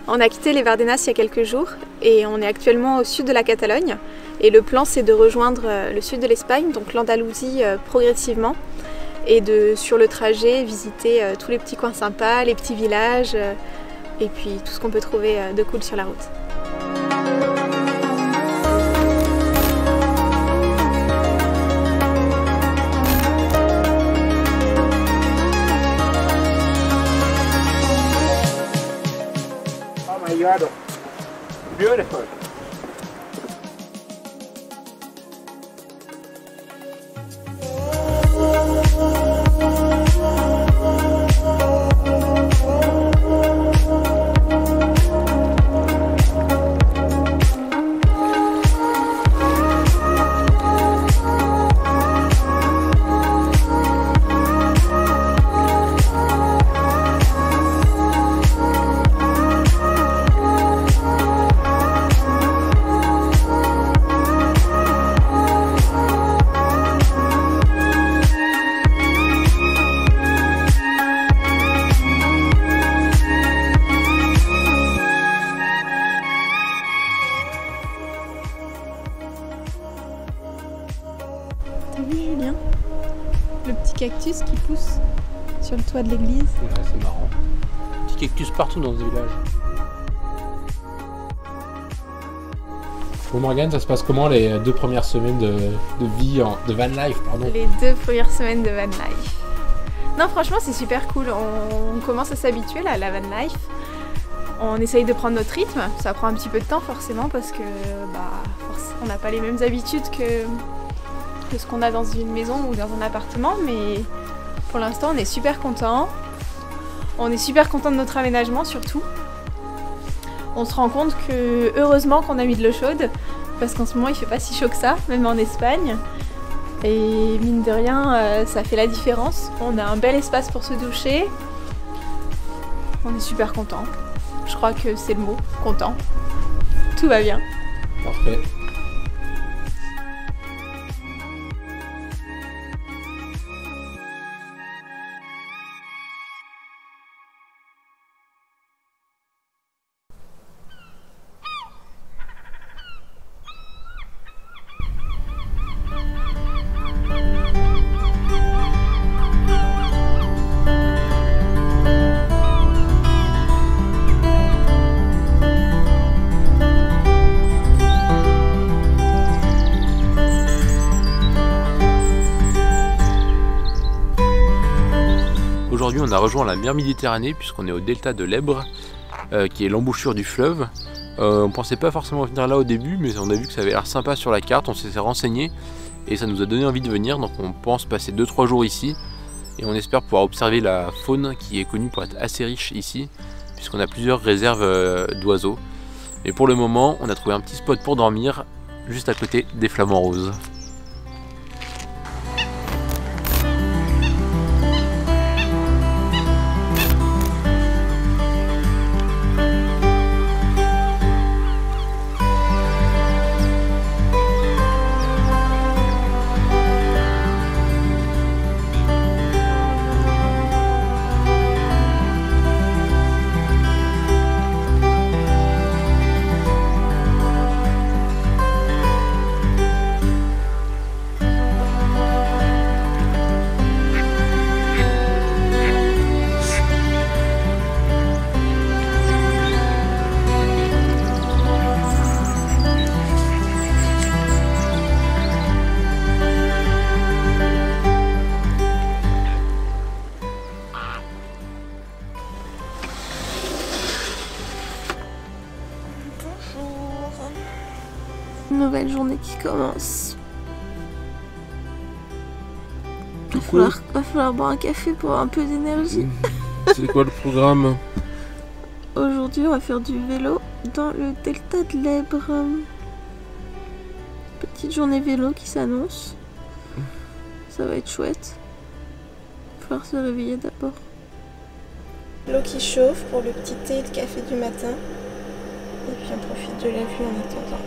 On a quitté les Verdenas il y a quelques jours et on est actuellement au sud de la Catalogne. Et le plan c'est de rejoindre le sud de l'Espagne, donc l'Andalousie progressivement. Et sur le trajet, visiter tous les petits coins sympas, les petits villages et puis tout ce qu'on peut trouver de cool sur la route. Beautiful. T'as vu Julien? Le petit cactus qui pousse sur le toit de l'église. Ouais, c'est marrant. Petit cactus partout dans ce village. Bon Morgane, ça se passe comment les 2 premières semaines de vie, de van life, pardon? Les 2 premières semaines de van life. Non franchement c'est super cool, on commence à s'habituer là, à la van life. On essaye de prendre notre rythme, ça prend un petit peu de temps forcément parce que on n'a pas les mêmes habitudes que ce qu'on a dans une maison ou dans un appartement, mais pour l'instant on est super contents. On est super contents de notre aménagement surtout. On se rend compte que heureusement qu'on a mis de l'eau chaude parce qu'en ce moment il fait pas si chaud que ça, même en Espagne. Et mine de rien, ça fait la différence. On a un bel espace pour se doucher. On est super contents. Je crois que c'est le mot, content. Tout va bien. Parfait. Aujourd'hui on a rejoint la mer Méditerranée puisqu'on est au delta de l'Èbre qui est l'embouchure du fleuve. On pensait pas forcément venir là au début mais on a vu que ça avait l'air sympa sur la carte, on s'est renseigné et ça nous a donné envie de venir, donc on pense passer 2-3 jours ici et on espère pouvoir observer la faune qui est connue pour être assez riche ici puisqu'on a plusieurs réserves d'oiseaux. Mais pour le moment on a trouvé un petit spot pour dormir juste à côté des flamants roses. Une nouvelle journée qui commence. Va falloir boire un café pour avoir un peu d'énergie. C'est quoi le programme? Aujourd'hui, on va faire du vélo dans le delta de l'Ebre. Petite journée vélo qui s'annonce. Ça va être chouette. Il va falloir se réveiller d'abord. L'eau qui chauffe pour le petit thé et le café du matin. Et puis on profite de la vue en attendant.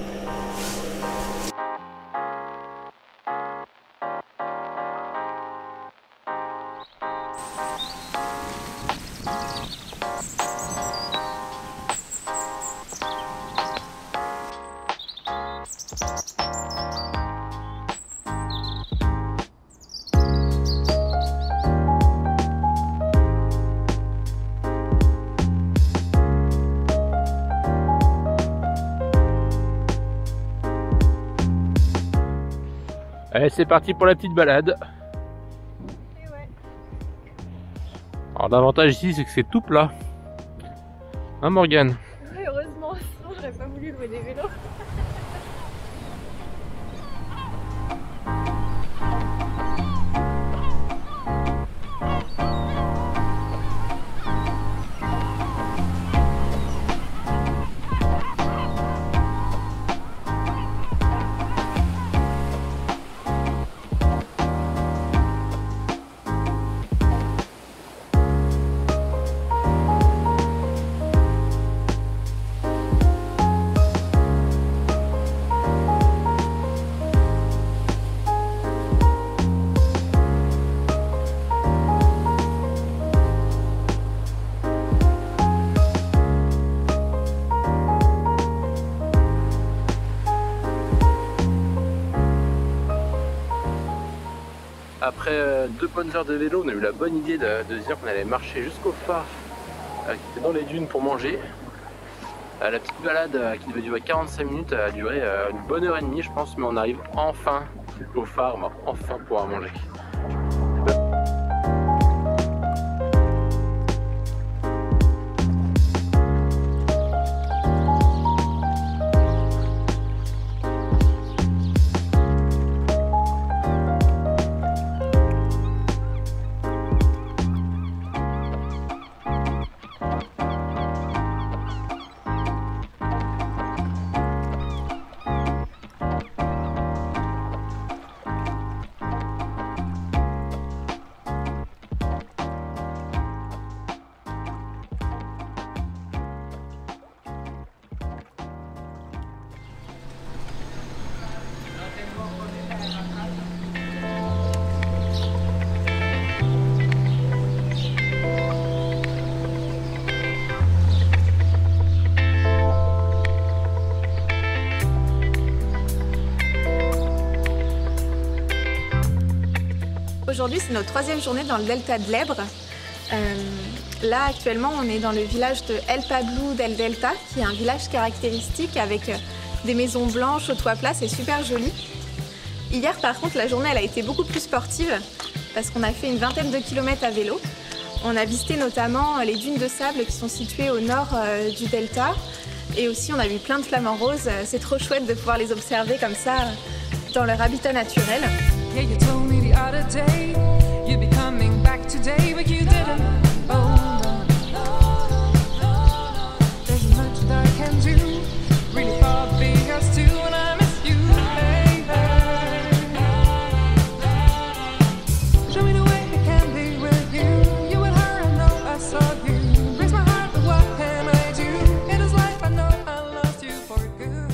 Allez, c'est parti pour la petite balade. Et ouais. Alors l'avantage ici c'est que c'est tout plat. Hein Morgane? Ouais, heureusement, sinon j'aurais pas voulu louer des vélos. Après 2 bonnes heures de vélo, on a eu la bonne idée de se dire qu'on allait marcher jusqu'au phare qui était dans les dunes pour manger. La petite balade qui devait durer 45 minutes a duré une bonne heure et demie je pense, mais on arrive enfin au phare, on va enfin pouvoir manger. Aujourd'hui, c'est notre 3e journée dans le delta de l'Ebre. Là, actuellement, on est dans le village de El Pablo del Delta, qui est un village caractéristique avec des maisons blanches au toit plat, c'est super joli. Hier, par contre, la journée elle a été beaucoup plus sportive parce qu'on a fait une vingtaine de kilomètres à vélo. On a visité notamment les dunes de sable qui sont situées au nord du delta. Et aussi, on a vu plein de flamants roses. C'est trop chouette de pouvoir les observer comme ça dans leur habitat naturel. Yeah, you told me the other day you'd be coming back today, but you didn't. Oh no, there's much that I can do. Really far being us two, and I miss you, baby. Show me the way I can be with you. You and her, I know I saw you. Breaks my heart, but what can I do? In this life, I know I lost you for good.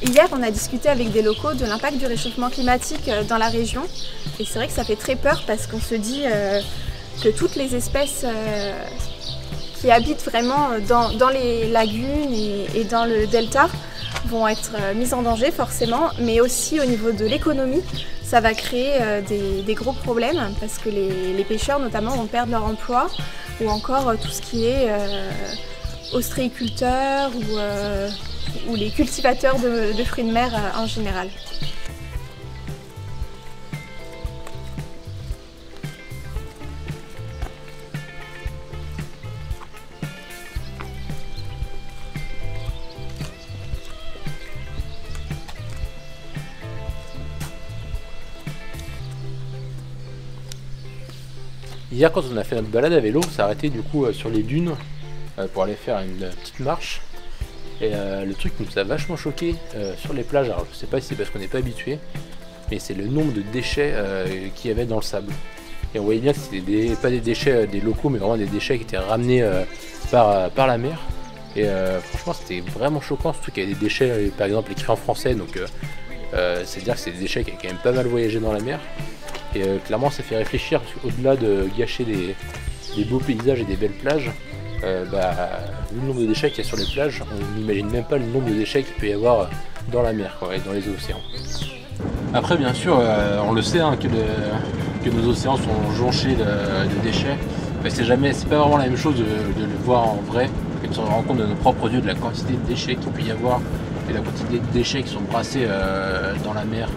Hier, on a discuté avec des locaux de l'impact du réchauffement climatique dans la région. Et c'est vrai que ça fait très peur parce qu'on se dit que toutes les espèces qui habitent vraiment dans les lagunes et dans le delta vont être mises en danger forcément, mais aussi au niveau de l'économie, ça va créer des gros problèmes parce que les pêcheurs notamment vont perdre leur emploi ou encore tout ce qui est ostréiculteurs ou les cultivateurs de fruits de mer en général. Hier, quand on a fait notre balade à vélo, on s'est arrêté du coup sur les dunes pour aller faire une petite marche. Et le truc qui nous a vachement choqué sur les plages, alors je sais pas si c'est parce qu'on n'est pas habitué, mais c'est le nombre de déchets qu'il y avait dans le sable. Et on voyait bien que c'était pas des déchets des locaux, mais vraiment des déchets qui étaient ramenés par la mer. Et franchement, c'était vraiment choquant, surtout qu'il y avait des déchets, par exemple écrits en français, donc c'est-à-dire que c'est des déchets qui avaient quand même pas mal voyagé dans la mer. Et clairement, ça fait réfléchir, parce qu'au-delà de gâcher des beaux paysages et des belles plages, vu le nombre de déchets qu'il y a sur les plages, on n'imagine même pas le nombre de déchets qu'il peut y avoir dans la mer, quoi, et dans les océans. Après, bien sûr, on le sait hein, que nos océans sont jonchés de déchets, mais c'est pas vraiment la même chose de le voir en vrai, quand on se rend compte de nos propres yeux de la quantité de déchets qu'il peut y avoir et la quantité de déchets qui sont brassés dans la mer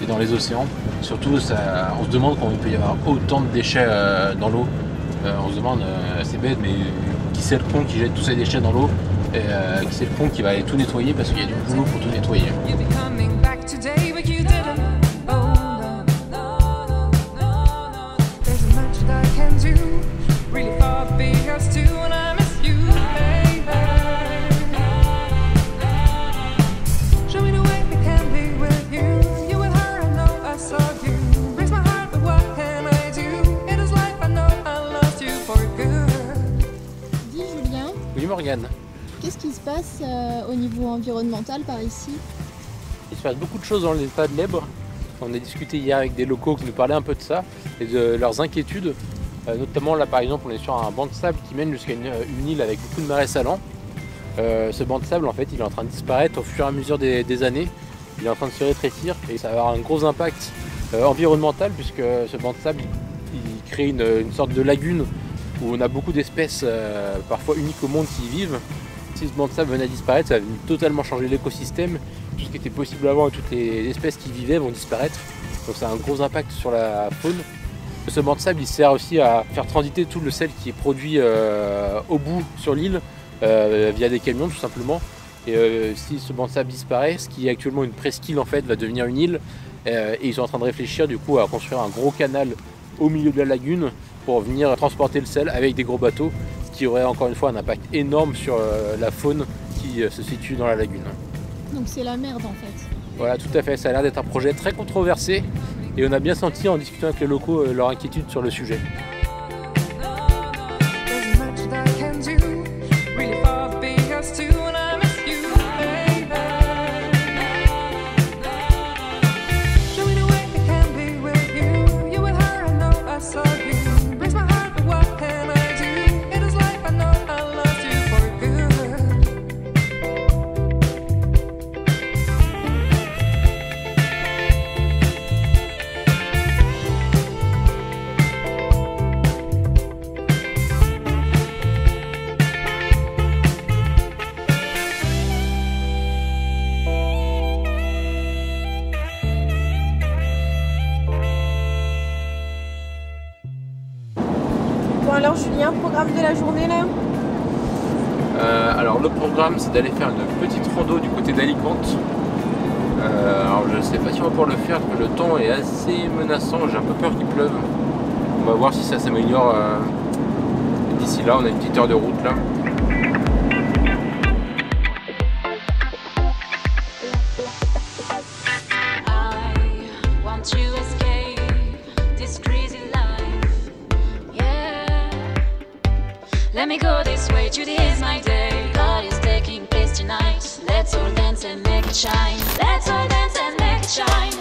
et dans les océans. Surtout, on se demande comment il peut y avoir autant de déchets dans l'eau. On se demande, c'est bête, mais qui c'est le con qui jette tous ces déchets dans l'eau et qui c'est le con qui va aller tout nettoyer parce qu'il y a du boulot pour tout nettoyer. You'll be coming back today, but you didn't. Oh no. There's much that I can do, really far beyond us too, and I miss you, baby. Show me the way I can be with you. You and her, I know I saw you. Breaks my heart, but what can I do? It is life, I know I lost you for good. Dis Julien, Oui, Morgane. qu'est-ce qui se passe au niveau environnemental par ici? Il se passe beaucoup de choses dans le delta de l'Ebre. On a discuté hier avec des locaux qui nous parlaient un peu de ça et de leurs inquiétudes. Notamment là par exemple on est sur un banc de sable qui mène jusqu'à une île avec beaucoup de marais salants. Ce banc de sable en fait il est en train de disparaître au fur et à mesure des années. Il est en train de se rétrécir et ça va avoir un gros impact environnemental puisque ce banc de sable il crée une sorte de lagune où on a beaucoup d'espèces parfois uniques au monde qui y vivent. Si ce banc de sable venait à disparaître, ça va totalement changer l'écosystème. Tout ce qui était possible avant et toutes les espèces qui vivaient vont disparaître. Donc ça a un gros impact sur la faune. Ce banc de sable il sert aussi à faire transiter tout le sel qui est produit au bout sur l'île via des camions tout simplement. Et si ce banc de sable disparaît, ce qui est actuellement une presqu'île en fait va devenir une île. Et ils sont en train de réfléchir du coup à construire un gros canal au milieu de la lagune pour venir transporter le sel avec des gros bateaux, ce qui aurait encore une fois un impact énorme sur la faune qui se situe dans la lagune. Donc c'est la merde en fait. Voilà, tout à fait, ça a l'air d'être un projet très controversé et on a bien senti en discutant avec les locaux leur inquiétude sur le sujet. There's much that I can do, really far beyond us too, and I miss you, baby. Show me the way I can be with you. You and her, I know I saw you. Breaks my heart, but what can I do? It is life, I know I lost you for good. Bon alors Julien, programme de la journée là? Alors le programme c'est d'aller faire une petite rando du côté d'Alicante. Alors je sais pas si on va pouvoir le faire parce que le temps est assez menaçant, j'ai un peu peur qu'il pleuve. On va voir si ça s'améliore d'ici là, on a une petite heure de route là. I want to escape this crazy life. Yeah. Let me go this way, today is my day. God is taking place tonight. Let's all dance and make it shine. Let's all dance and make it shine.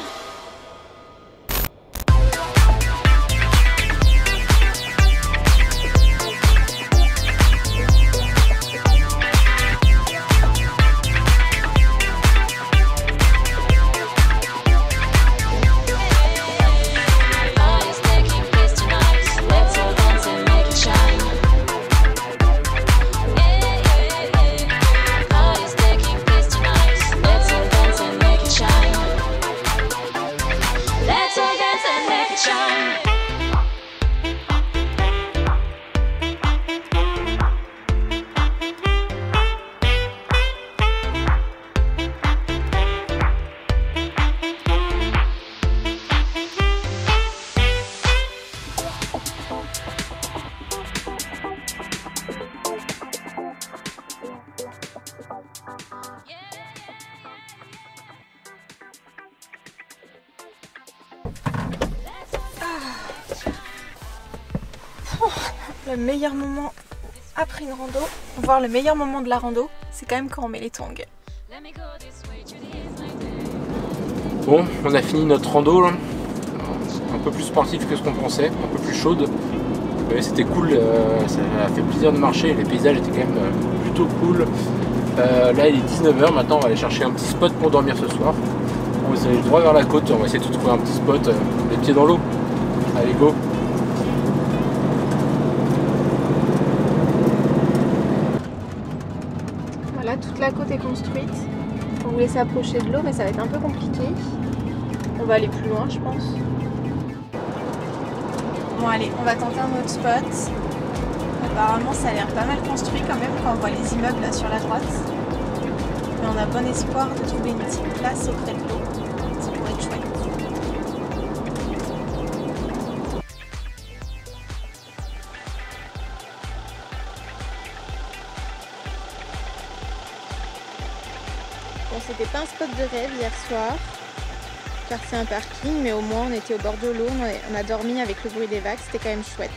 God is taking place tonight. Let's all dance and make it shine. God is taking place tonight. Let's all dance and Le meilleur moment après une rando, voire le meilleur moment de la rando, c'est quand même quand on met les tongs. Bon, on a fini notre rando là. Un peu plus sportive que ce qu'on pensait, un peu plus chaude. Mais c'était cool, ça a fait plaisir de marcher, les paysages étaient quand même plutôt cool. Là il est 19h, maintenant on va aller chercher un petit spot pour dormir ce soir. On va aller droit vers la côte, on va essayer de trouver un petit spot, les pieds dans l'eau. Allez go! Voilà, toute la côte est construite. On voulait s'approcher de l'eau mais ça va être un peu compliqué. On va aller plus loin je pense. Bon allez, on va tenter un autre spot. Apparemment ça a l'air pas mal construit quand même quand on voit les immeubles là sur la droite. Mais on a bon espoir de trouver une petite place auprès de l'eau. Ça pourrait être chouette. Bon, c'était pas un spot de rêve hier soir, car c'est un parking, mais au moins on était au bord de l'eau, on a dormi avec le bruit des vagues, c'était quand même chouette.